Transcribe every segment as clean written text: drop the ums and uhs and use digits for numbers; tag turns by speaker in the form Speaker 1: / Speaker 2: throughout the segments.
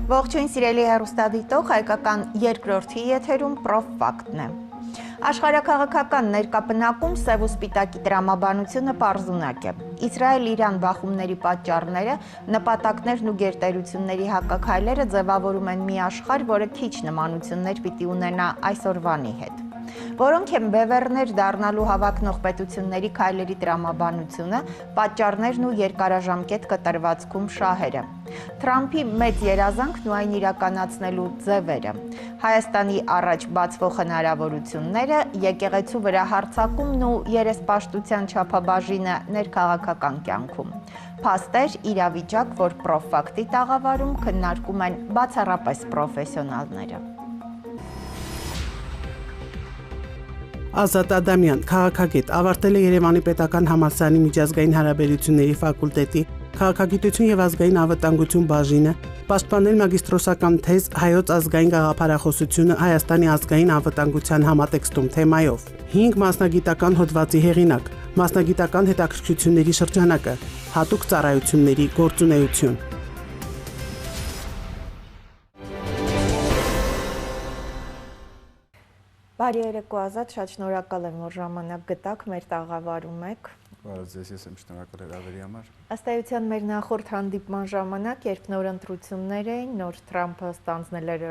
Speaker 1: Ողջույն սիրելի հեռուստադիտող, հայկական երկրորդի եթերում պրոֆակտն է։ Աշխարհաքաղաքական ներկապնակում սև ու սպիտակի տրամաբանությունը պարզունակ է։ Իսրայել-Իրան բախումների պատճառները, նպատակներն ու գերտերությունների հակաքայլերը ձևավորում են մի աշխարհ, որը քիչ նմանություններ պիտի ունենա այսօրվանի հետ։ Որոնք են բևեռներ դառնալու հավակնող պետությունների քայլերի տրամաբանությունը, պատճառներն ու երկարաժամկետ կտրվածքում շահերը։ Թրամփի մեծ երազանքն ու այն իրականացնելու ձևերը։ Հայաստանի առաջ բացվող հնարավորությունները, եկեղեցու վրա հարձակումն ու երեսպաշտության չափաբաժինը ներքաղաքական կյանքում։ Փաստեր, իրավիճակ, որ պրոֆակտի տաղավարում քննարկում են բացառապես պրոֆեսիոնալները։
Speaker 2: Ազատ Ադամյան, քաղաքագետ, ավարտել է Երևանի պետական համալսարանի միջազգային հարաբերությունների ֆակուլտետի քաղաքագիտություն եւ ազգային անվտանգություն բաժինը, պաշտպանել մագիստրոսական թեզ հայոց ազգային գաղափարախոսությունը Հայաստանի ազգային անվտանգության համատեքստում թեմայով, 5 մասնագիտական հոդվածի հեղինակ, մասնագիտական հետաքրքրությունների շրջանակը, հատուկ ծառայությունների գործունեություն։
Speaker 1: Բարի երեկո Ազատ, շատ շնորհակալ եմ, որ ժամանակ գտաք, մեր տաղավարում եք։
Speaker 3: Բարև ձեզ, ես եմ շնորհակալ հրավերի համար։
Speaker 1: Ըստ էության մեր նախորդ հանդիպման ժամանակ, երբ նոր ընտրություններ էին, նոր Թրամփը ստանձնել էր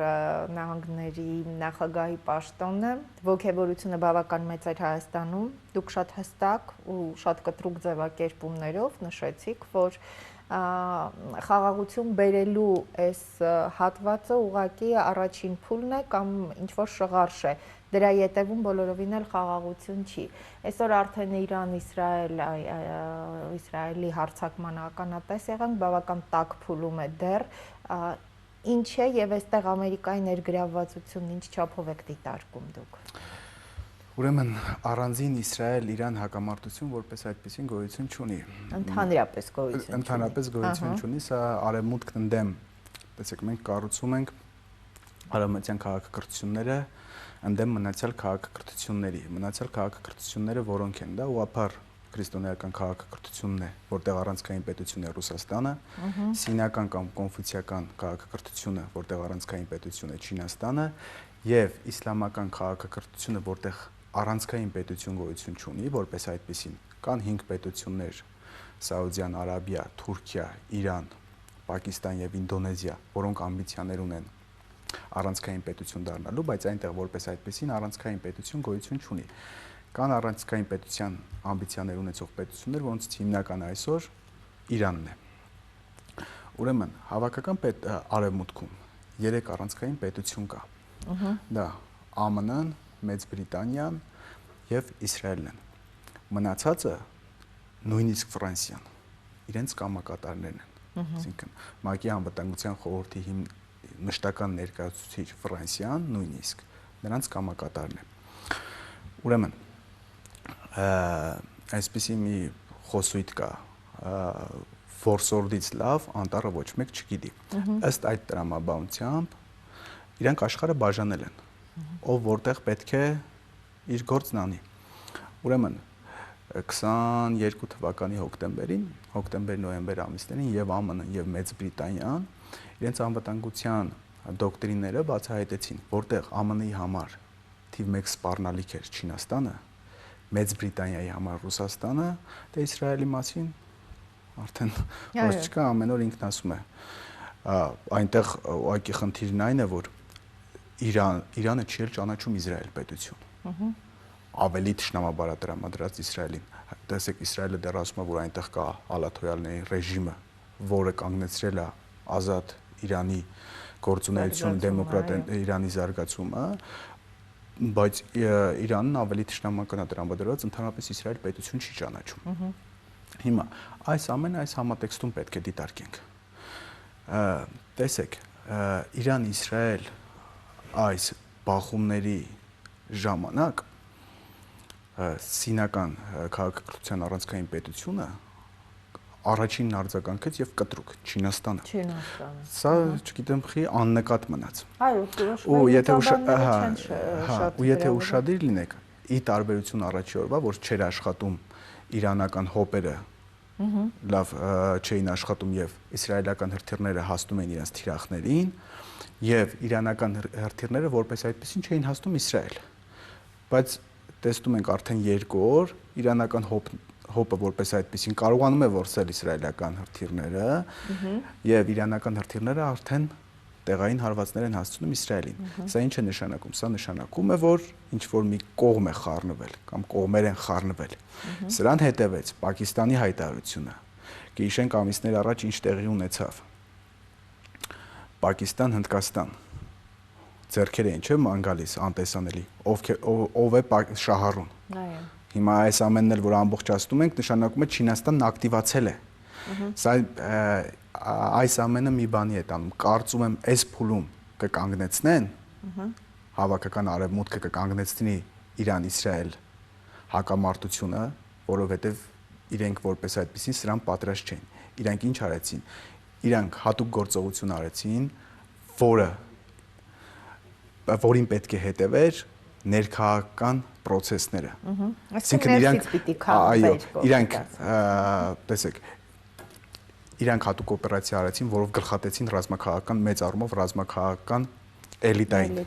Speaker 1: նահանգների նախագահի պաշտոնը, ոգևորությունը բավական մեծ էր Հայաստանում, դուք շատ հստակ ու շատ կտրուկ ձևակերպումներով նշեցիք, որ խաղաղություն բերելու այս հատվածը ուղղակի առաջին փուլն է կամ ինչ-որ շղարշ է, դրա ետևում բոլորովին էլ խաղաղություն չի։ Այսօր արդեն Իսրայելի հարձակման ականատես եղանք, բավական տաք փուլում է դեռ, ինչ է եւ այստեղ Ամերիկայի ներգրավվածությունն ինչ չափով եք դիտարկում դուք։
Speaker 3: Ուրեմն առանձին Իսրայել-Իրան հակամարտություն որպես այդպեսին գոյություն չունի։
Speaker 1: Ընդհանրապես գոյություն չունի։
Speaker 3: Ընդհանրապես գոյություն չունի, սա արևմուտքն ընդդեմ, տեսեք, մենք կառուցում ենք արևմտյան քաղաքակրթությունները ընդդեմ մնացյալ քաղաքակրթությունների։ Մնացյալ քաղաքակրթությունները որոնք են, դա ուղղափառ քրիստոնեական քաղաքակրթությունն է, որտեղ առանցքային պետությունն է Ռուսաստանը, սինական կամ կոնֆուցիական քաղաքակրթությունը, որտեղ առանցքային պետություն է Չինաստանը, եւ իսլամական քաղաքակրթությունը, որտեղ առանցքային պետություն գոյություն չունի, որպես այդպեսին կան 5 պետություններ՝ Սաուդյան Արաբիա, Թուրքիա, Իրան, Պակիստան եւ Ինդոնեզիա, որոնք ամբիցիաներ ունեն առանցքային պետություն դառնալու, բայց այնտեղ որպես այդպեսին առանցքային պետություն գոյություն չունի։ Կան առանցքային պետության ամբիցիաներ ունեցող պետություններ, որոնց հիմնականը այսօր Իրանն է։ Ուրեմն հավաքական արևմուտքում 3 առանցքային պետություն կա։ Դա ԱՄՆ-ն, Մեծ Բրիտանիան եւ Իսրայելն են։ Մնացածը նույնիսկ Ֆրանսիան իրենց կամակատարներն են։ Այսինքն ՄԱԿ-ի անվտանգության խորհրդի մշտական ներկայացուցիչ Ֆրանսիան նույնիսկ նրանց կամակատարն է։ Ուրեմն այսպիսի մի խոսույթ կա, որսորդից լավ անտառը ոչ մեկ չգիտի։ Ըստ այդ տրամաբանությամբ իրանք աշխարհը բաժանել են, ով որտեղ պետք է իր գործն անի։ Ուրեմն 22 թվականի հոկտեմբեր-նոյեմբեր ամիսներին եւ ԱՄՆ-ն եւ Մեծ Բրիտանիան իրենց անվտանգության դոկտրինները բացահայտեցին, որտեղ ԱՄՆ-ի համար թիվ 1 սպառնալիք էր Չինաստանը, Մեծ Բրիտանիայի համար Ռուսաստանը, դե Իսրայելի մասին արդեն ոչ չկա, ամեն օր ինքն ասում է։ Այնտեղ ուղղակի խնդիրն այն է, որ Իրանը չի էլ ճանաչում Իսրայել պետություն։ Ավելի թշնամաբարատրամադրած Իսրայելին։ Տեսեք, Իսրայելը դեռ ասում է, որ այնտեղ կա ալաթոյալների ռեժիմը, որը կանգնեցրել է ազատ Իրանի գործունեություն, դեմոկրատ Իրանի զարգացումը, բայց Իրանն ավելի թշնամականատրամադրված ընդհանրապես Իսրայել պետություն չի ճանաչում։ Հիմա այս ամենը այս համատեքստում պետք է դիտարկենք։ Տեսեք, Իրան-Իսրայել այս բախումների ժամանակ սինական քաղաքակրթության առանցքային պետությունը առաջինն արձագանքեց եւ կտրուկ Չինաստանը։ Սա, չգիտեմ, խի աննկատ մնաց։ Ու եթե ուշադիր լինեք, ի տարբերություն առաջի օրվա, որ չէր աշխատում իրանական հոպերը լավ չէին աշխատում եւ իսրայելական հրթիռները հասնում էին իրենց թիրախներին եւ իրանական հրթիռները որպես այդպեսին չէին հասնում Իսրայել։ Բայց տեսնում ենք արդեն 2 օր իրանական հոպը որպես այդպեսին կարողանում է որսել իսրայելական հրթիռները եւ իրանական հրթիռները արդեն տեղային հարվածներ են հասցնում Իսրայելին։ Սա ինչ է նշանակում։ Սա նշանակում է, որ ինչ որ մի կողմ է խառնվել կամ կողմեր են խառնվել։ Սրան հետևեց Պակիստանի հայտարարությունը։ Գիշենք ամիսներ առաջ ինչ տեղի ունեցավ։ Պակիստան, Հնդկաստան ձեռքեր էին, չէ՞, ման գալիս անտեսանելի։ Ով է շահառուն։ Այո։ Հիմա այս ամենն էլ որ ամբողջացնում ենք, նշանակում է Չինաստանն ակտիվացել է։ Սա այս ամենը մի բանի է տանում։ Կարծում եմ, այս փուլում կկանգնեցնեն հավաքական արևմուտքը կկանգնեցնի Իրան-Իսրայել հակամարտությունը, որովհետև իրենք որպես այդպեսին սրան պատրաստ չեն։ Իրանք ինչ արեցին։ Իրանք հատուկ գործողություն արեցին, որին պետք է հետևեր ներքաղաքական process-ները։
Speaker 1: Այսինքն
Speaker 3: իրանք տեսեք իրանք հատուկ օպերացիա արեցին, որով գլխատեցին ռազմաքաղաքական մեծ առումով ռազմաքաղաքական էլիտային։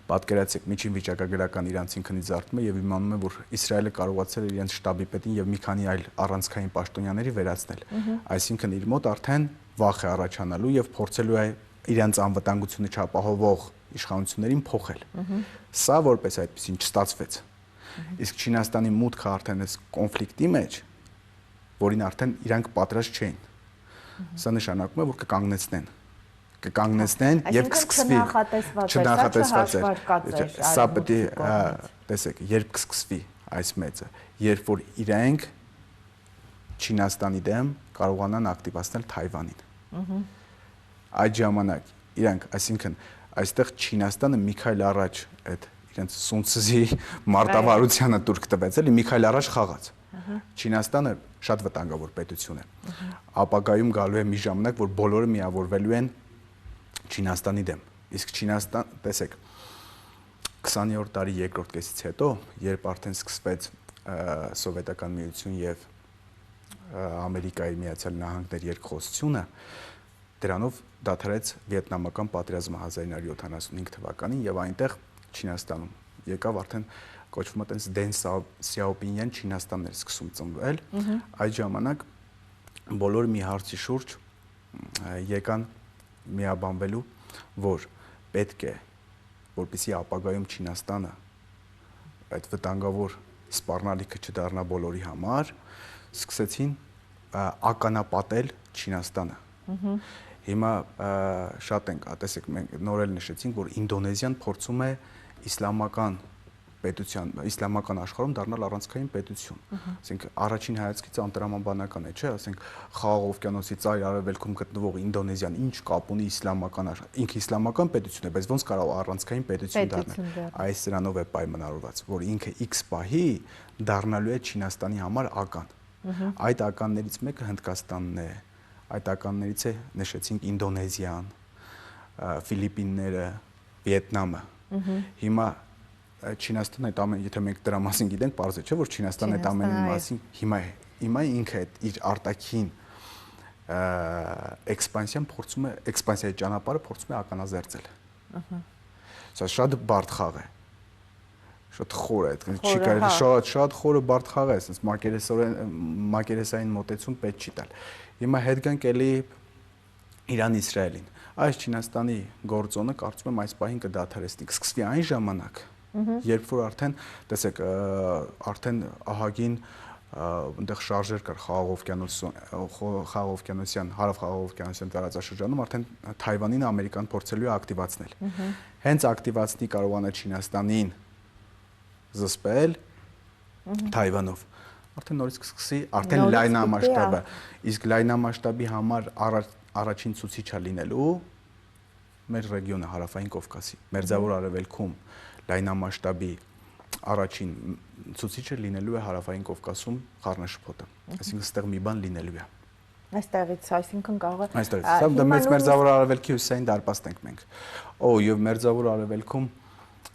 Speaker 3: Պատկերացրեք, միջին վիճակագրական իրանցին քնից զարթում է եւ իմանում է, որ Իսրայելը կարողացել է իրենց շտաբի պետին եւ մի քանի այլ առանցքային պաշտոնյաների վերացնել։ Այսինքն իր մոտ արդեն վախ է առաջանալու եւ փորձելու է իրենց անվտանգությունը չապահովող իշխանություններին փոխել։ Սա որպես այդպեսին չստացվեց։ Իսկ Չինաստանի մուտքը արդեն այս կոնֆլիկտի մեջ, որին արդեն իրանք պատրաստ չէին։ Սա նշանակում է, որ կկանգնեցնեն եւ կսկսվի չնախատեսված է։ Սա պետք է տեսեք, երբ կսկսվի այս մեծը, երբ որ իրենք Չինաստանի դեմ կարողանան ակտիվացնել Թայվանին։ Այդ ժամանակ իրանք, այսինքն այստեղ Չինաստանը մի քայլ առաջ այդ իրենց Սունցզի մարտավարությանը տուրք տվեց, էլի մի քայլ առաջ խաղաց։ Չինաստանը շատ վտանգավոր պետություն է։ Ապագայում գալու է մի ժամանակ, որ բոլորը միավորվելու են Չինաստանի դեմ։ Իսկ Չինաստան, տեսեք, 20-րդ դարի երկրորդ կեսից հետո, երբ արդեն սկսվեց Սովետական միություն եւ Ամերիկայի Միացյալ Նահանգներ երկխոսությունը, դրանով դադարեց վիետնամական պատերազմը 1975 թվականին եւ այնտեղ Չինաստանում եկավ արդեն կոչվում է տենց Դեն Սյաոպինյան Չինաստանն էր սկսում ծնվել։ Այդ ժամանակ բոլորը մի հարցի շուրջ եկան միաբանվելու, որ պետք է, որպեսզի ապագայում Չինաստանը այդ վտանգավոր սպառնալիքը չդառնա բոլորի համար, սկսեցին ականապատել Չինաստանը։ Հիմա շատ ենք, տեսեք, մենք նոր էլ նշեցինք, որ Ինդոնեզիան փորձում է իսլամական պետության, իսլամական աշխարհում դառնալ առանցքային պետություն։ Ասենք առաջին հայացքից անտրամաբանական է, չէ՞, ասենք Խաղաղ օվկիանոսի ծայր արևելքում գտնվող Ինդոնեզիան ինչ կապ ունի իսլամական աշխարհ։ Ինքը իսլամական պետություն է, բայց ոնց կարող առանցքային պետություն դառնալ։ Այս սրանով է պայմանավորված, որ ինքը X պահի դառնալու է Չինաստանի համար ական։ Այդ ականներից մեկը Հնդկաստանն է, այդ ականներից է նշեցինք Ինդոնեզիան, Ֆիլիպինները, Վիետնամը։ Հիմա Չինաստանը այդ ամեն, եթե մենք դրա մասին գիտենք, պարզ է, չէ՞, որ Չինաստանը այդ ամենի մասին հիմա ինքը իր արտաքին էքսպանսիան փորձում է, էքսպանսիայի ճանապարհը փորձում է ականազերծել։ Սա շատ բարդ խաղ է։ Շատ խոր է, չի կարելի շատ խորը բարդ խաղ է, ասես մակերեսային մոտեցում պետք չի տալ։ Հիմա հետ գանք էլի Իրան-Իսրայելին։ Այս Չինաստանի գործոնը կարծում եմ այս պահին կդադարեցնի, կսկսվի այն ժամանակ, երբ որ արդեն, տեսեք, արդեն ահագին այնտեղ շարժեր կար Խաղաղօվկիանոսյան, հարավ-խաղաղօվկիանոսյան տարածաշրջանում, արդեն Թայվանին Ամերիկան փորձելու է ակտիվացնել։ Հենց ակտիվացնի կարողանա Չինաստանին զսպել Թայվանով։ Արդեն նորից կսկսի, արդեն լայնամասշտաբը, իսկ լայնամասշտաբի համար առաջին ցուցիչը լինելու մեր ռեգիոնը Հարավային Կովկասի, Մերձավոր Արևելքում լայնամասշտաբի առաջին ցուցիչը լինելու է Հարավային Կովկասում խառնաշփոթը, այսինքն այստեղ մի բան լինելու է։
Speaker 1: Այստեղից, այսինքն կարող է։
Speaker 3: Այստեղից, դա մեծ Մերձավոր Արևելքի հյուսիսային դարպաստ ենք մենք։ Եվ Մերձավոր Արևելքում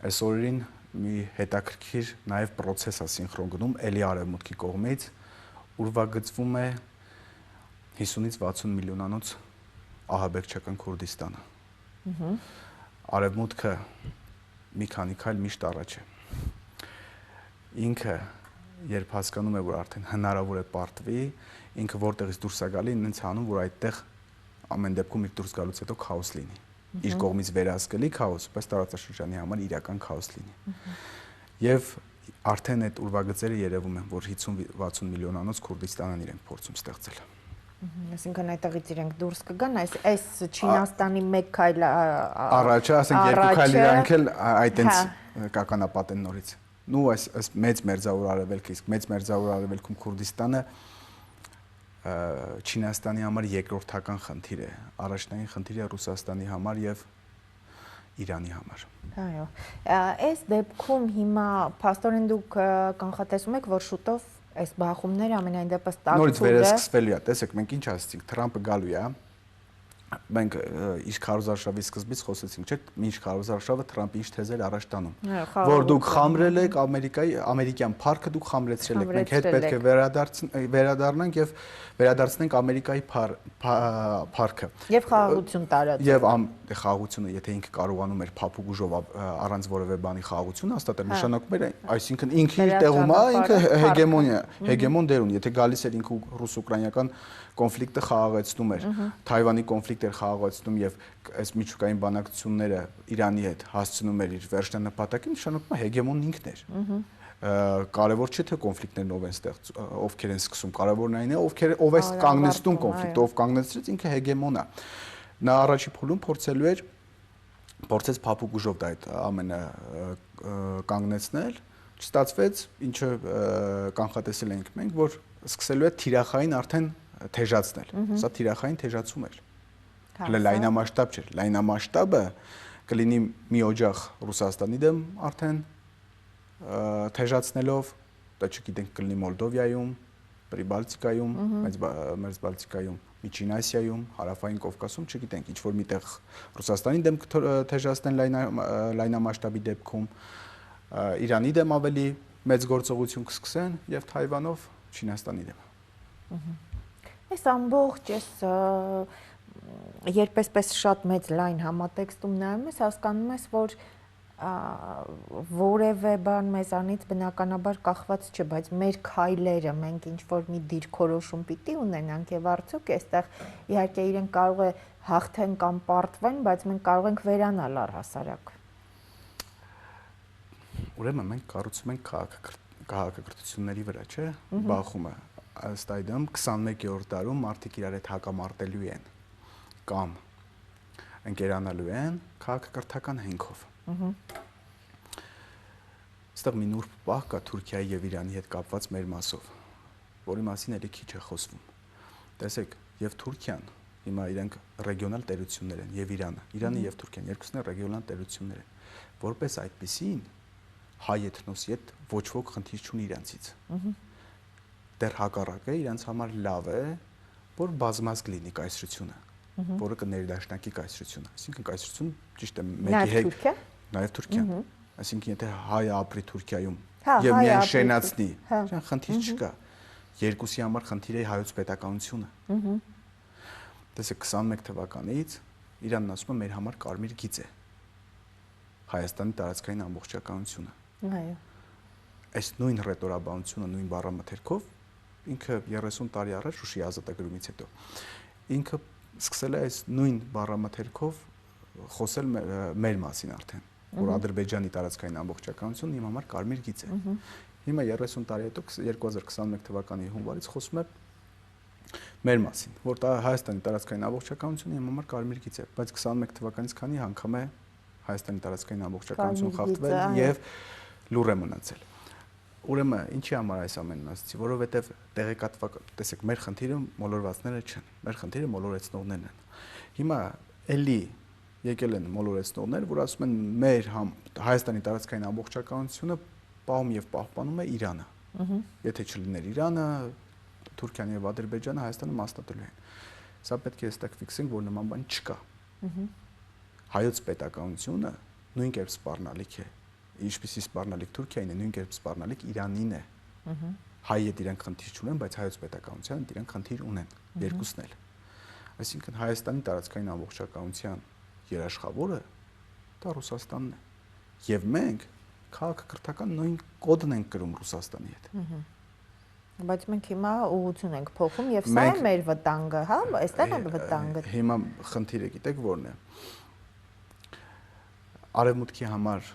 Speaker 3: այս օրերին մի հետաքրքիր նաև process է սինխրոն գնում էլի արևմուտքի կողմից ուրվագծվում է 50-ից 60 միլիոնանոց ահաբեկչական Քուրդիստանը։ Արևմուտքը մի քանի քայլ միշտ առաջ է։ Ինքը երբ հասկանում է, որ արդեն հնարավոր է պարտվի, ինքը որտեղից դուրս է գալի, ինձ հանում, որ այդտեղ ամեն դեպքում իր դուրս գալուց հետո քաոս լինի։ Իր կողմից վերահսկելի քաոս, բայց տարածաշրջանի համար իրական քաոս լինի։ Եվ արդեն այդ ուրվագծերը երևում են, որ 50-60 միլիոնանոց Քուրդիստանն իրենք փորձում ստեղծել։
Speaker 1: Այսինքն այդտեղից իրենք դուրս կգան, այս Չինաստանի մեկ քայլ
Speaker 3: առաջ, ասենք երկու քայլ իրանք էլ այտենց կականապատեն նորից։ Նու այս մեծ մերձավոր արևելքը, իսկ մեծ մերձավոր արևելքում Քուրդիստանը Չինաստանի համար երկրորդական խնդիր է, առաջնային խնդիր է Ռուսաստանի համար եւ Իրանի համար։
Speaker 1: Այո։ Այս դեպքում հիմա փաստորեն դուք կանխատեսում եք, որ շուտով այս բախումները ամենայն դեպս տաքցուր է։
Speaker 3: Նորից վերսկսվելու է, տեսեք, մենք ինչ ասացինք, Թրամփը գալու է, մենք իր քարոզարշավի սկզբից խոսեցինք, չէ՞, ինչ քարոզարշավը Թրամփի ինչ թեզեր առաջ տանում, որ դուք խամրել եք ամերիկյան փառքը դուք խամրեցրել եք, մենք հետ պետք է վերադառնանք եւ վերադարձնենք Ամերիկայի փառքը։
Speaker 1: Եվ խաղաղություն տարածել։
Speaker 3: Եւ խաղաղությունը, եթե ինքը կարողանում էր փափուկ ուժով առանց որևէ բանի խաղաղություն հաստատել, նշանակում էր, այսինքն ինքը իր տեղում է, ինքը հեգեմոն դեր ունի, եթե գալիս էր ինքը ռուս-ուկրաինական կոնֆլիկտը խաղաղեցնում էր, Թայվանի կոնֆլիկտը էր խաղաղեցնում եւ այս միջուկային բանակցությունները Իրանի հետ հասցնում էր իր վերջնանպատակին, նշանակում է հեգեմոնն ինքն էր։ Կարևոր չէ թե կոնֆլիկտներն ովքեր են սկսում, կարևորն այն է, ով է կանգնեցնում կոնֆլիկտը, ով կանգնեցրեց ինքը հեգեմոն է։ Նա առաջի փուլում փորձեց փափուկ ուժով դա այդ ամենը կանգնեցնել, չստացվեց, ինչը կանխատեսել ենք մենք, որ սկսելու է թիրախային արդեն թեժացնել։ Սա թիրախային թեժացում էր։ Հələ լայնամասշտաբ չէր։ Լայնամասշտաբը կլինի մի օջախ Ռուսաստանի դեմ արդեն թեժացնելով, դա չգիտենք կլինի Մոլդովայում, Պրիբալտիկայում, Մերձբալտիկայում, Միջին Ասիայում, Հարավային Կովկասում, չգիտենք, ինչ որ միտեղ Ռուսաստանի դեմ թեժացնեն լայնամասշտաբի դեպքում, Իրանի դեմ ավելի մեծ գործողություն կսկսեն եւ Թայվանով Չինաստանի դեմ։
Speaker 1: Այս ամբողջ երբ այսպես շատ մեծ լայն համատեքստում նայում ես, հասկանում ես, որ որևէ բան մեզանից բնականաբար կախված չէ, բայց մեր քայլերը մենք ինչ որ մի դիրքորոշում պիտի ունենանք եւ արդյոք այստեղ իհարկե իրենք կարող է հաղթեն կամ պարտվեն, բայց մենք կարող ենք վերանալ առհասարակ։
Speaker 3: Ուրեմն մենք կառուցում ենք քաղաքակրթությունների վրա, չէ՞, բախումը ըստ այդմ 21-րդ դարում մարդիկ իրար հետ հակամարտելու են կամ ընկերանալու են քաղաքակրթական հենքով։ Այստեղ մի նուրբ պահ կա Թուրքիայի եւ Իրանի հետ կապված մեր մասով, որի մասին էլի քիչ է խոսվում։ Տեսեք, եւ Թուրքիան հիմա իրենք ռեգիոնալ տերություններ են եւ Իրանը եւ Թուրքիան երկուսն են ռեգիոնալ տերություններ են, որպես այդպիսին հայ էթնոսի հետ ոչ ոք խնդիր չունի իրանցից։ Դեռ հակառակը իրենց համար լավ է, որ բազմազգ լինի կայսրությունը, որը կներդաշնակի կայսրությունը, այսինքն կայսրություն ճիշտ է մեկի հետ նաև Թուրքիան, այսինքն եթե հայը ապրի Թուրքիայում եւ միայն շենացնի, ճան խնդիր չկա, երկուսի համար խնդիր է հայոց պետականությունը։ Տեսեք 21 թվականից Իրանն ասում է մեր համար կարմիր գիծ է Հայաստանի տարածքային ամբողջականությունը։
Speaker 1: Այո։
Speaker 3: Այս նույն ռետորաբանությունը, նույն բառամթերքով ինքը 30 տարի առաջ Շուշի ազատագրումից հետո ինքը սկսել է այս նույն բառամթերքով խոսել մեր մասին արդեն, որ Ադրբեջանի տարածքային ամբողջականությունն իմ համար կարմիր գիծ է։ Հիմա 30 տարի հետո 2021 թվականի հունվարից խոսում է մեր մասին, որ Հայաստանի տարածքային ամբողջականությունը իմ համար կարմիր գիծ է, բայց 21 թվականից քանի անգամ է Հայաստանի տարածքային ամբողջականություն խախտվել եւ լուր է մնացել։ Ուրեմն ինչի համար այս ամենն ասացի, որովհետեւ տեղեկատվական, տեսեք, մեր խնդիրը մոլորվածները չեն, մեր խնդիրը մոլորեցնողներն են։ Հիմա էլի եկել են մոլորեցնողներ, որ ասում են մեր Հայաստանի տարածքային ամբողջականությունը պահում եւ պահպանում է Իրանը։ Եթե չլիներ Իրանը, Թուրքիան եւ Ադրբեջանը Հայաստանը մասնատելու են։ Սա պետք է այստեղ ֆիքսենք, որ նման բան չկա։ Հայոց պետականությունը նույն կերպ սպառնալիք է, ինչպիսի սպառնալիք Թուրքիային է, նույն կերպ սպառնալիք Իրանին է։ հայ հետ իրենք խնդիր չունեն, բայց հայոց պետականության հետ իրենք խնդիր ունեն, երկուսն էլ։ Այսինքն Հայաստանի տարածքային ամբողջականության երաշխավորը դա Ռուսաստանն է։ Եվ մենք քաղաքակրթական նույն կոդն ենք կրում Ռուսաստանի հետ։
Speaker 1: Բայց մենք հիմա ուղղություն ենք փոխում եւ սա է մեր վտանգը, հա, այստեղ է վտանգը։
Speaker 3: Հիմա խնդիրը գիտեք որն է։ Արևմուտքի համար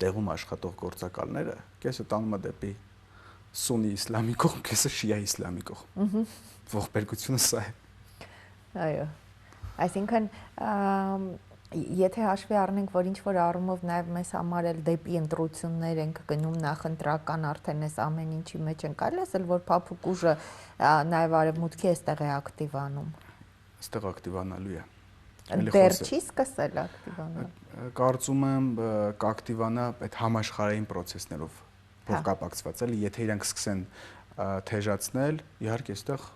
Speaker 3: տեղում աշխատող գործակալները կեսը տանում է դեպի սունի իսլամի կողմ, կեսը շիա իսլամի կողմ։ Ողբերգությունը սա է։
Speaker 1: Այո։ Այսինքն եթե հաշվի առնենք, որ ինչ որ առումով նաև մեզ համար էլ դեպի ընտրություններ ենք գնում, նախընտրական արդեն այս ամեն ինչի մեջ են կարելի ասել, որ փափուկ ուժը նաև արևմուտքի էստեղ է ակտիվանում։
Speaker 3: Այստեղ ակտիվանալու է։
Speaker 1: Դեռ չի սկսել ակտիվանալ։
Speaker 3: Կարծում եմ կակտիվանա այդ համաշխարհային process-ներով փոխկապակցված էլի, եթե իրանք սկսեն թեժացնել, իհարկե այստեղ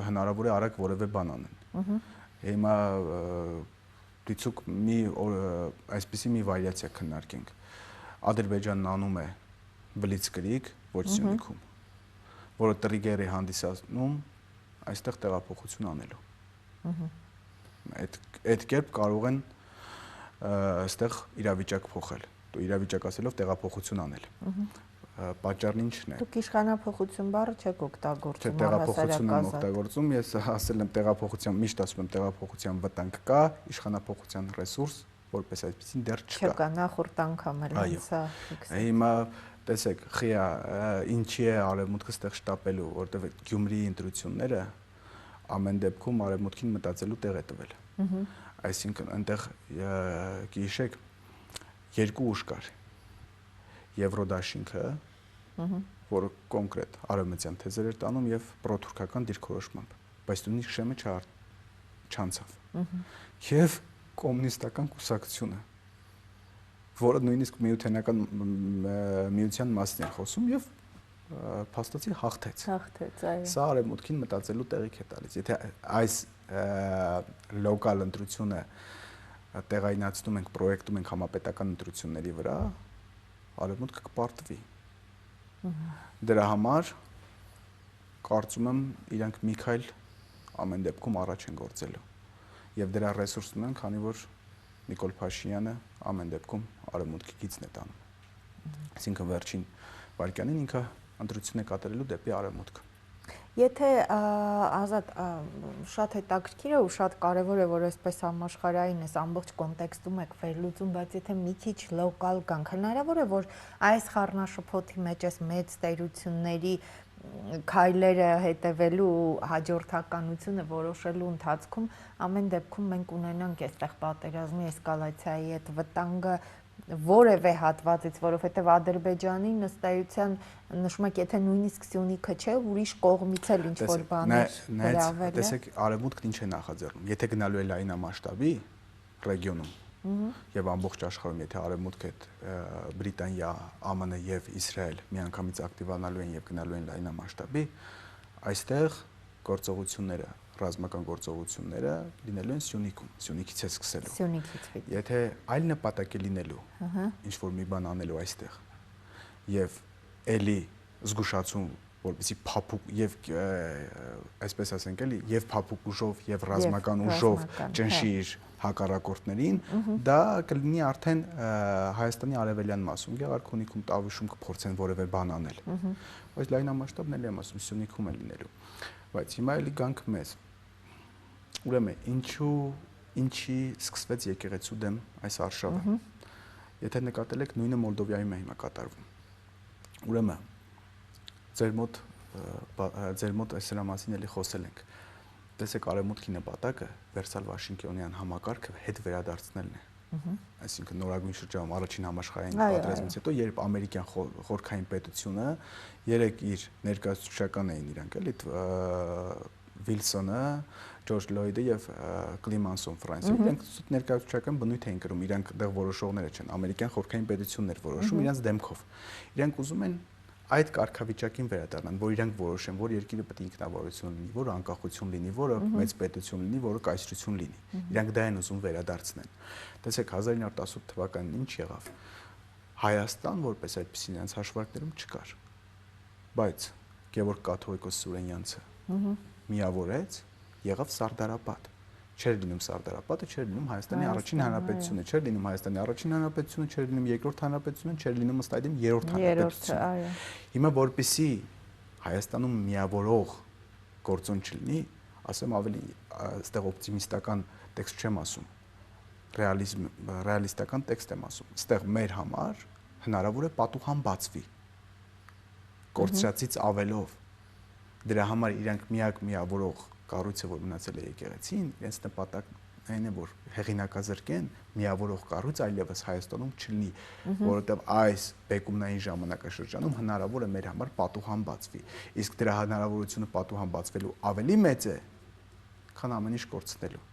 Speaker 3: հնարավոր է արագ որևէ բան անեն։ Հիմա դիցուկ մի այսպիսի մի վարիացիա քննարկենք։ Ադրբեջանն անում է բլիցկրիգ ոչ Սյունիքում, որը տրիգեր է հանդիսանում այստեղ տեղափոխություն անելու։ Այդ կերպ կարող են այստեղ իրավիճակ փոխել։ Դու իրավիճակ ասելով տեղափոխություն անել։ Պատճառն ինչն է։
Speaker 1: Դուք իշխանափոխություն բառը չեք օգտագործում,
Speaker 3: տեղափոխություն եմ օգտագործում, ես ասել եմ տեղափոխության, միշտ ասում եմ տեղափոխության վտանգ կա, իշխանափոխության ռեսուրս, որպես այսպեսին դեռ չկա։
Speaker 1: Չկա, նախորդ անգամ էլ հենց սա։
Speaker 3: Հիմա տեսեք, խիա ինչի է արևմուտքը ստեղ շտապելու, որտեղ Գյումրիի ընտրությունները ամեն դեպքում արևմուտքին մտածելու տեղ է տվել։ Այսինքն այնտեղ գիշեք երկու ուժ կար։ Եվրոդաշինքը, որը կոնկրետ արևմտյան թեզեր էր տանում եւ պրոթուրքական դիրքորոշմամբ, բայց նույնիսկ Շեմը չանցավ։ Եվ կոմունիստական կուսակցությունը, որը նույնիսկ միության մասին է խոսում եւ փաստացի հաղթեց։ Հաղթեց, այո։ Սա արևմուտքին մտածելու տեղիք է տալիս։ Եթե այս լոկալ ընտրությունը տեղայնացնում ենք, պրոյեկտում ենք համապետական ընտրությունների վրա, արևմուտքը կպարտվի։ Դրա համար կարծում եմ իրանք մի քայլ ամեն դեպքում առաջ են գործելու։ Եվ դրա ռեսուրսն ունեն, քանի որ Նիկոլ Փաշինյանը ամեն դեպքում արևմուտքի գիծն է տանում։ Այսինքն վերջին վարքյանին ինքը ընտրություն է կատարելու դեպի արևմուտք։
Speaker 1: Եթե Ազատ շատ հետաքրքիր է ու շատ կարևոր է, որ այսպես համաշխարհային այս ամբողջ կոնտեքստում եք վերլուծում, բայց եթե մի քիչ լոկալ կանք, հնարավոր է, որ այս խառնաշփոթի մեջ այս մեծ տերությունների քայլերը հետևելու հաջորդականությունը որոշելու ընթացքում ամեն դեպքում մենք ունենանք այստեղ պատերազմի էսկալացիայի այդ վտանգը որևէ հատվածից, որովհետև Ադրբեջանի ըստ նշում եք, եթե նույնիսկ Սյունիքը չէ, ուրիշ կողմից էլ ինչ որ բաներ գրավել է։
Speaker 3: Տեսեք, արևմուտքն ինչ է նախաձեռնում։ Եթե գնալու է լայնամասշտաբի ռեգիոնում եւ ամբողջ աշխարհում, եթե արևմուտքը այդ Բրիտանիա, ԱՄՆ եւ Իսրայել միանգամից ակտիվանալու են եւ գնալու են լայնամասշտաբի, այստեղ գործողությունները ռազմական գործողությունները լինելու են Սյունիքում, Սյունիքից է սկսելու։
Speaker 1: Սյունիքից։
Speaker 3: Եթե այլ նպատակ է լինելու, ինչ որ մի բան անելու այստեղ, եւ էլի զգուշացում, որպեսզի փափուկ եւ այսպես ասենք էլի, եւ փափուկ ուժով եւ ռազմական ուժով ճնշի իր հակառակորդներին, դա կլինի արդեն Հայաստանի արևելյան մասում, Գեղարքունիքում, Տավուշում կփորձեն որևէ բան անել։ Բայց լայնամասշտաբն էլ եմ ասում, Սյունիքում է լինելու։ Բայց հիմա էլի գանք մեզ։ Ուրեմն ինչի սկսվեց եկեղեցու դեմ այս արշավը։ Եթե նկատել եք, նույնը Մոլդովայում է հիմա կատարվում։ Ուրեմն ձեր մոտ այս դրա մասին էլի խոսել ենք։ Տեսեք, արևմուտքի նպատակը Վերսալ Վաշինգտոնյան համակարգը հետ վերադարձնելն է։ Այսինքն նորագույն շրջանում առաջին համաշխարհային պատերազմից հետո, երբ ամերիկյան խորհրդային պետությունը երեք իր ներկայացուցչական էին իրանք էլի Վիլսոնը, Ջորջ Լոյդը եւ Կլիմանսոն Ֆրանսիա, իրենք ներկայացուցչական բնույթ էին կրում, իրանք դեռ որոշողները չեն, ամերիկյան խորհրդային պետությունն էր որոշում իրանք դեմքով։ Իրանք ուզում են այդ կարգավիճակին վերադառնան, որ իրանք որոշեն, որ երկիրը պետք է ինքնավարություն լինի, որ անկախություն լինի, որը մեծ պետություն լինի, որը կայսրություն լինի։ Իրանք դա են ուզում վերադարձնել։ Տեսեք 1918 թվականին ինչ եղավ։ Հայաստան որպես այդպեսին իրենց հաշվարկներում չկար։ բայց Գևորգ Կաթողիկոս Սուրենյանցը միավորեց, եղավ Սարդարապատ։ Չէր լինում Սարդարապատը, չէր լինում Հայաստանի առաջին հանրապետությունը, չէր լինում Հայաստանի առաջին հանրապետությունը, չէր լինում երկրորդ հանրապետությունը, չէր լինում ըստ այդմ երրորդ հանրապետությունը։ Հիմա որպեսզի Հայաստանում միավորող գործոն չլինի, ասեմ ավելի այստեղ օպտիմիստական տեքստ չեմ ասում, ռեալիստական տեքստ եմ ասում։ Այստեղ մեր համար հնարավոր է պատուհան բացվի կորցրածից ավելով։ Դրա համար իրանք միակ միավորող կառույցը, որ մնացել է եկեղեցին, իրենց նպատակն այն է, որ հեղինակազրկեն միավորող կառույց այլևս Հայաստանում չլինի, որովհետև այս բեկումնային ժամանակաշրջանում հնարավոր է մեր համար պատուհան բացվի։ Իսկ դրա հնարավորությունը պատուհան բացվելու ավելի մեծ է, քան ամեն ինչ կորցնելու։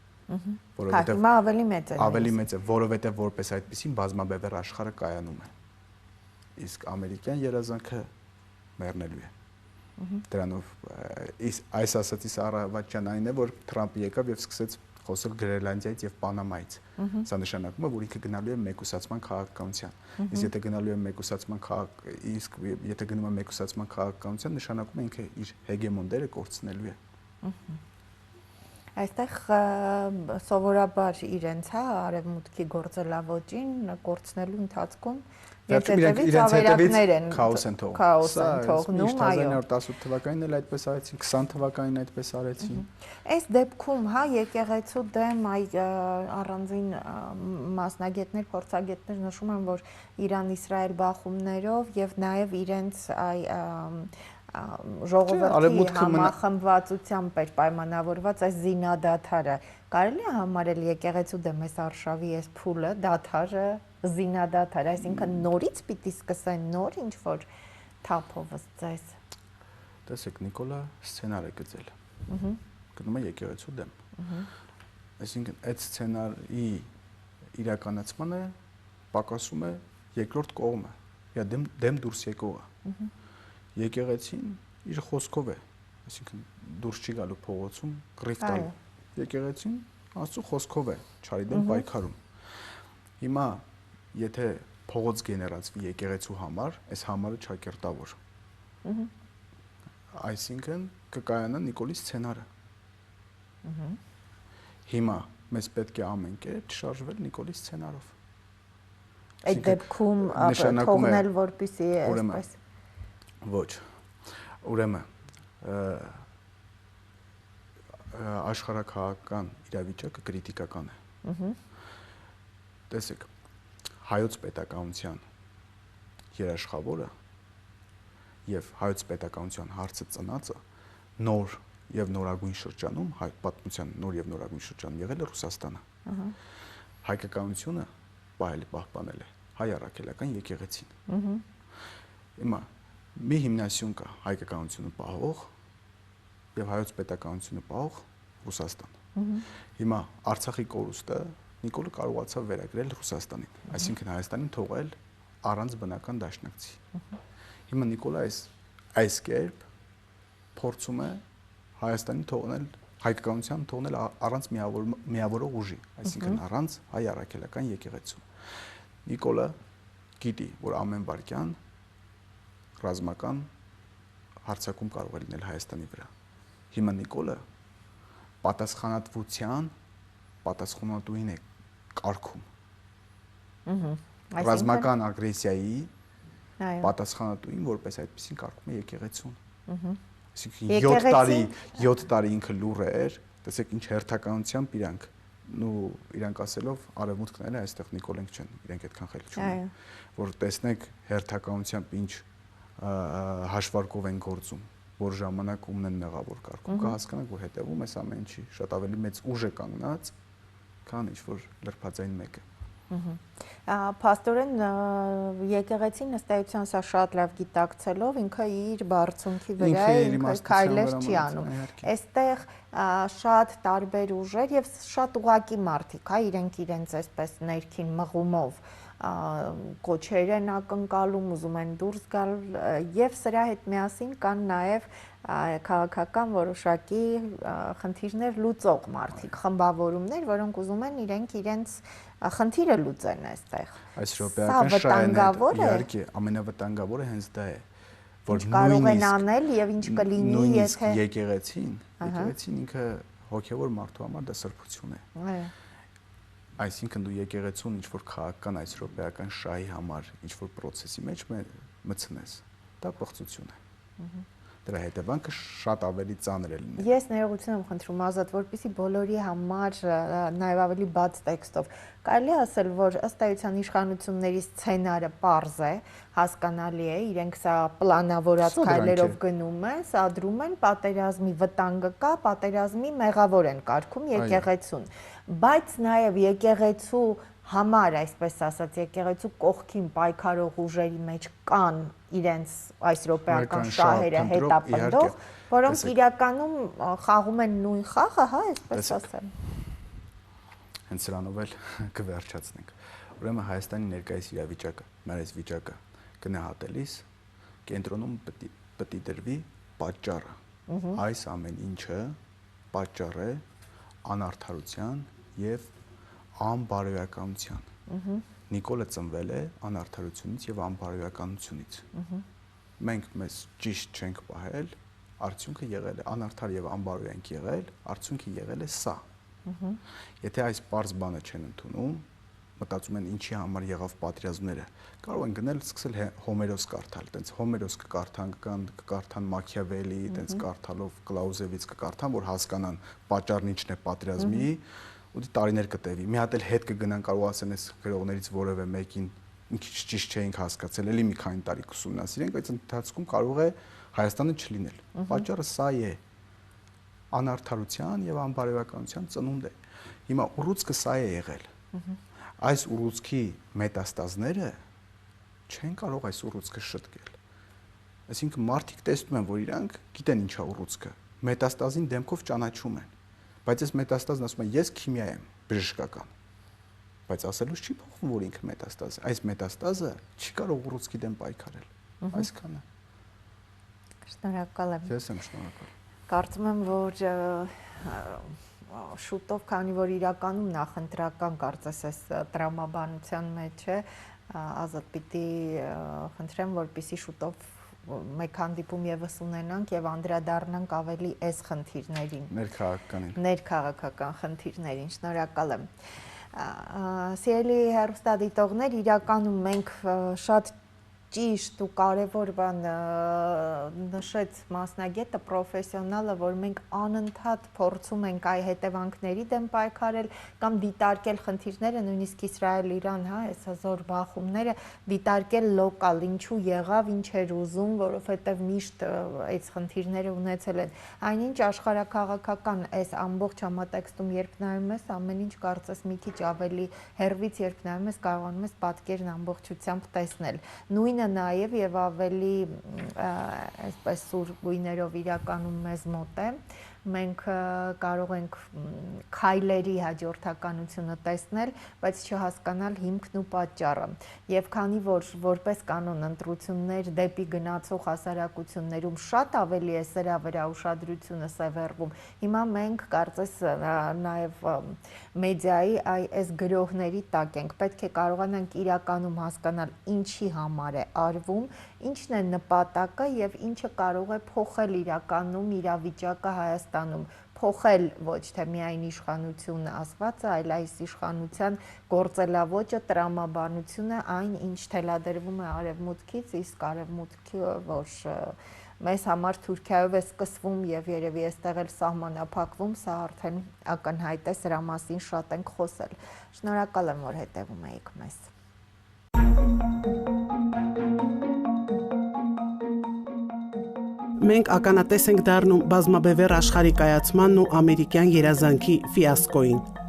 Speaker 1: Որովհետև հիմա ավելի մեծ է,
Speaker 3: որովհետև որպես այդպեսին բազմաբևեռ աշխարհը կայանում է։ Իսկ ամերիկյան երազանքը մեռնելու է։ Դրանով այս ասացիս առավոտյան այն է, որ Թրամփը եկավ եւ սկսեց խոսել Գրենլանդիայից եւ Պանամայից։ Սա նշանակում է, որ ինքը գնալու է մեկուսացման քաղաքականության։ Իսկ եթե գնալու է մեկուսացման քաղաքականության, նշանակում է ինքը իր հեգեմոն դերը կորցնելու է։
Speaker 1: Այստեղ սովորաբար իրենց արևմուտքի գործելավոճին կորցնելու ընթացքում
Speaker 3: իրենց հետևից քաոս են թողնում, այո։ 1918 թվականին էլ այդպես արեցին, 20 թվականին այդպես արեցին։
Speaker 1: Այս դեպքում, եկեղեցու դեմ առանձին մասնագետներ, փորձագետներ նշում են, որ Իրան-Իսրայել բախումներով եւ նաեւ իրենց ժողովրդի համախմբվածությամբ էր պայմանավորված այս զինադադարը։ Կարելի է համարել եկեղեցու դեմ այս արշավի այս փուլը, դադարը, զինադադար, այսինքն նորից պիտի սկսեն նոր ինչ-որ թափով ըստ։
Speaker 3: Տեսեք, Նիկոլա սցենար է գծել։ Գնում է եկեղեցու դեմ։ Այսինքն այդ սցենարի իրականացմանը պակասում է երկրորդ կողմը, դեմ դուրս եկողը։ Եկեղեցին իր խոսքով է, այսինքն դուրս չի գալու փողոցում կռիվ տալու։ Եկեղեցին Աստծո խոսքով է չարի դեմ պայքարում։ Հիմա եթե փողոց գեներացվի եկեղեցու համար, այս համարը ճակերտավոր։ Այսինքն կկայանա Նիկոլի սցենարը։ Հիմա մեզ պետք է ամեն կերպ շարժվել Նիկոլի սցենարով։
Speaker 1: Այդ դեպքում թողնել որպեսզի այսպես
Speaker 3: Ոչ, ուրեմն աշխարհաքաղաքական իրավիճակը կրիտիկական է։ Տեսեք, հայոց պետականության երաշխավորը եւ հայոց պետականության հարցը ծնածը նոր եւ նորագույն շրջանում, հայ պատմության նոր եւ նորագույն շրջանում եղել է Ռուսաստանը։ Հայկականությունը պահպանել է հայ առաքելական եկեղեցին։ Հիմա մի հիմնասյուն կա հայկականությունը պահող եւ հայոց պետականությունը պահող Ռուսաստան։ Հիմա Արցախի կորուստը Նիկոլը կարողացավ վերագրել Ռուսաստանին, այսինքն Հայաստանին թողել առանց բնական դաշնակցի։ Հիմա Նիկոլը այս կերպ փորձում է Հայաստանին թողնել, հայկականության թողնել առանց միավորող ուժի, այսինքն առանց հայ առաքելական եկեղեցու։ Նիկոլը գիտի, որ ամեն վարքյան ռազմական հարցակում կարող է լինել Հայաստանի վրա։ Հիմա Նիկոլը պատասխանատուին է կարգում։ Ռազմական ագրեսիայի պատասխանատուին որպես այդպեսին կարգում է եկեղեցուն։ Այսինքն 7 տարի ինքը լուր էր, տեսեք ինչ հերթականությամբ իրանք ասելով արևմուտքն է այստեղ Նիկոլենք չեն, իրենք այդքան խելք չունեն, որ տեսնեք հերթականությամբ ինչ հաշվարկով են գործում, որ ժամանակ ումն են մեղավոր կարգում, կհասկանանք, որ հետևում էս ամեն ինչի շատ ավելի մեծ ուժ է կանգնած, քան ինչ-որ լրբածային մեկը։
Speaker 1: Փաստորեն եկեղեցին ըստ էության սա շատ լավ գիտակցելով ինքը իր բարձունքի վրա քայլեր չի անում։ Այստեղ շատ տարբեր ուժեր եւ շատ ուղակի մարդիկ, իրենք իրենց այսպես ներքին մղումով կոչեր են ակնկալում, ուզում են դուրս գալ եւ սրա հետ միասին կան նաեւ քաղաքական որոշակի խնդիրներ լուծող մարդիկ, խմբավորումներ, որոնք ուզում են իրենց խնդիրը լուծեն այստեղ։
Speaker 3: Այս ռոպեական շահերը իհարկե ամենավտանգավորը հենց դա է, որ
Speaker 1: կարող են անել եւ ինչ կլինի, եթե
Speaker 3: եկեղեցին ինքը հոգևոր մարդու համար դա սրբություն է։ Այսինքն դու եկեղեցուն ինչ որ քաղաքական այս ռոպեական շահի համար ինչ որ process-ի մեջ մտցնես, դա պղծություն է։ Դրա հետևանքը շատ ավելի ծանր է լինի։
Speaker 1: Ես ներողություն եմ խնդրում Ազատ, որպեսզի բոլորի համար նաև ավելի բաց տեքստով կարելի ասել, որ ըստ էության իշխանությունների սցենարը պարզ է, հասկանալի է, իրենք սա պլանավորած քայլերով գնում են, սադրում են, պատերազմի վտանգը կա, պատերազմի մեղավոր են կարգում եկեղեցուն, բայց նաև եկեղեցու համար, այսպես ասած, եկեղեցու կողքին պայքարող ուժերի մեջ կան իրենց այս ռոպեական շահերը հետապնդող, որոնք իրականում խաղում են նույն խաղը, հա, այսպես ասեմ։
Speaker 3: Հենց սրանով էլ կվերջացնենք։ Ուրեմն Հայաստանի ներկայիս իրավիճակը, մեր այս վիճակը գնահատելիս կենտրոնում պետք է դրվի պատճառը։ Այս ամեն ինչը պատճառ է անարդարության եւ անբարոյականության։ Նիկոլը ծնվել է անարդարությունից եւ անբարոյականությունից։ Մենք մեզ ճիշտ չենք պահել, արդյունքը եղել է անարդար եւ անբարոյ ենք եղել, արդյունքը եղել է սա։ Եթե այս պարզ բանը չեն ընդունում, մտածում են ինչի համար եղավ պատերազմները, կարող են գնել սկսել Հոմերոս կարդալ, տենց Հոմերոս կկարդան Մաքիավելի, տենց կարդալով Կլաուզևից կկարդան, որ հասկանան պատճառն ինչն է պատերազմի, ու տարիներ կտևի։ Մի հատ էլ հետ կգնան, կարող ասեն այս գրողներից որևէ մեկին ինչ ճիշտ չէինք հասկացել, էլի մի քանի տարի կուսումնասիրենք, բայց ընթացքում կարող է Հայաստանը չլինել։ Պատճառը սա է։ Անարդարության եւ անբարոյականության ծնունդ է։ Հիմա ուռուցքը սա է եղել։ Այս ուռուցքի մետաստազները չեն կարող այս ուռուցքը շտկել։ Այսինքն մարդիկ տեսնում են, որ իրանք գիտեն ինչա ուռուցքը, մետաստազին դեմքով ճանաչում են։ Բայց այս մետաստազն ասում է ես քիմիա եմ, բժշկական։ Բայց ասելուց չի փոխվում, որ ինքը մետաստազ է։ Այս մետաստազը չի կարող ուռուցքի դեմ պայքարել։ Այսքանը։
Speaker 1: Շնորհակալ եմ։
Speaker 3: Ես եմ շնորհակալ։
Speaker 1: Կարծում եմ, որ շուտով, քանի որ իրականում նախընտրական կարծես այս տրամաբանության մեջ է, Ազատ պիտի խնդրեմ, որպեսզի շուտով մեկ հանդիպում եւս ունենանք եւ անդրադառնանք ավելի այս խնդիրներին, ներքաղաքական խնդիրներին։ Շնորհակալ եմ։ Սիրելի հեռուստադիտողներ, իրականում մենք շատ ճիշտ ու կարևոր բան նշեց մասնագետը, պրոֆեսիոնալը, որ մենք անընդհատ փորձում ենք այ հետևանքների դեմ պայքարել կամ դիտարկել խնդիրները, նույնիսկ Իսրայել-Իրան, հա, այս հզոր բախումները դիտարկել լոկալ, ինչու եղավ, ինչ էր ուզում, որովհետև միշտ այս խնդիրները ունեցել են։ Այնինչ աշխարհաքաղաքական այս ամբողջ համատեքստում երբ նայում ես, ամեն ինչ կարծես մի քիչ ավելի հեռվից երբ նայում ես, կարողանում ես պատկերն ամբողջությամբ տեսնել։ Նույնը նաև եւ ավելի այսպես սուր գույներով իրականում մեզ մոտ է, մենք կարող ենք քայլերի հաջորդականությունը տեսնել, բայց չհասկանալ հիմքն ու պատճառը։ Եվ քանի որ որպես կանոն ընտրություններ դեպի գնացող հասարակություններում շատ ավելի է սրա վրա ուշադրությունը սևեռվում, հիմա մենք կարծես նաև մեդիայի այս գրողների տակ ենք, պետք է կարողանանք իրականում հասկանալ ինչի համար է արվում, ինչն է նպատակը եւ ինչը կարող է փոխել իրականում իրավիճակը Հայաստանում, փոխել ոչ թե միայն իշխանություն ասվածը, այլ այս իշխանության գործելավոճը, տրամաբանությունը, այն ինչ թելադրվում է արևմուտքից, իսկ արևմուտքը, որ մեզ համար Թուրքիայով է սկսվում եւ երևի այստեղ էլ սահմանափակվում, սա արդեն ակնհայտ է, սրա մասին շատ ենք խոսել։ Շնորհակալ եմ, որ հետևում եք մեզ։
Speaker 2: Մենք ականատես ենք դառնում բազմաբևեռ աշխարհի կայացմանն ու ամերիկյան երազանքի ֆիասկոին։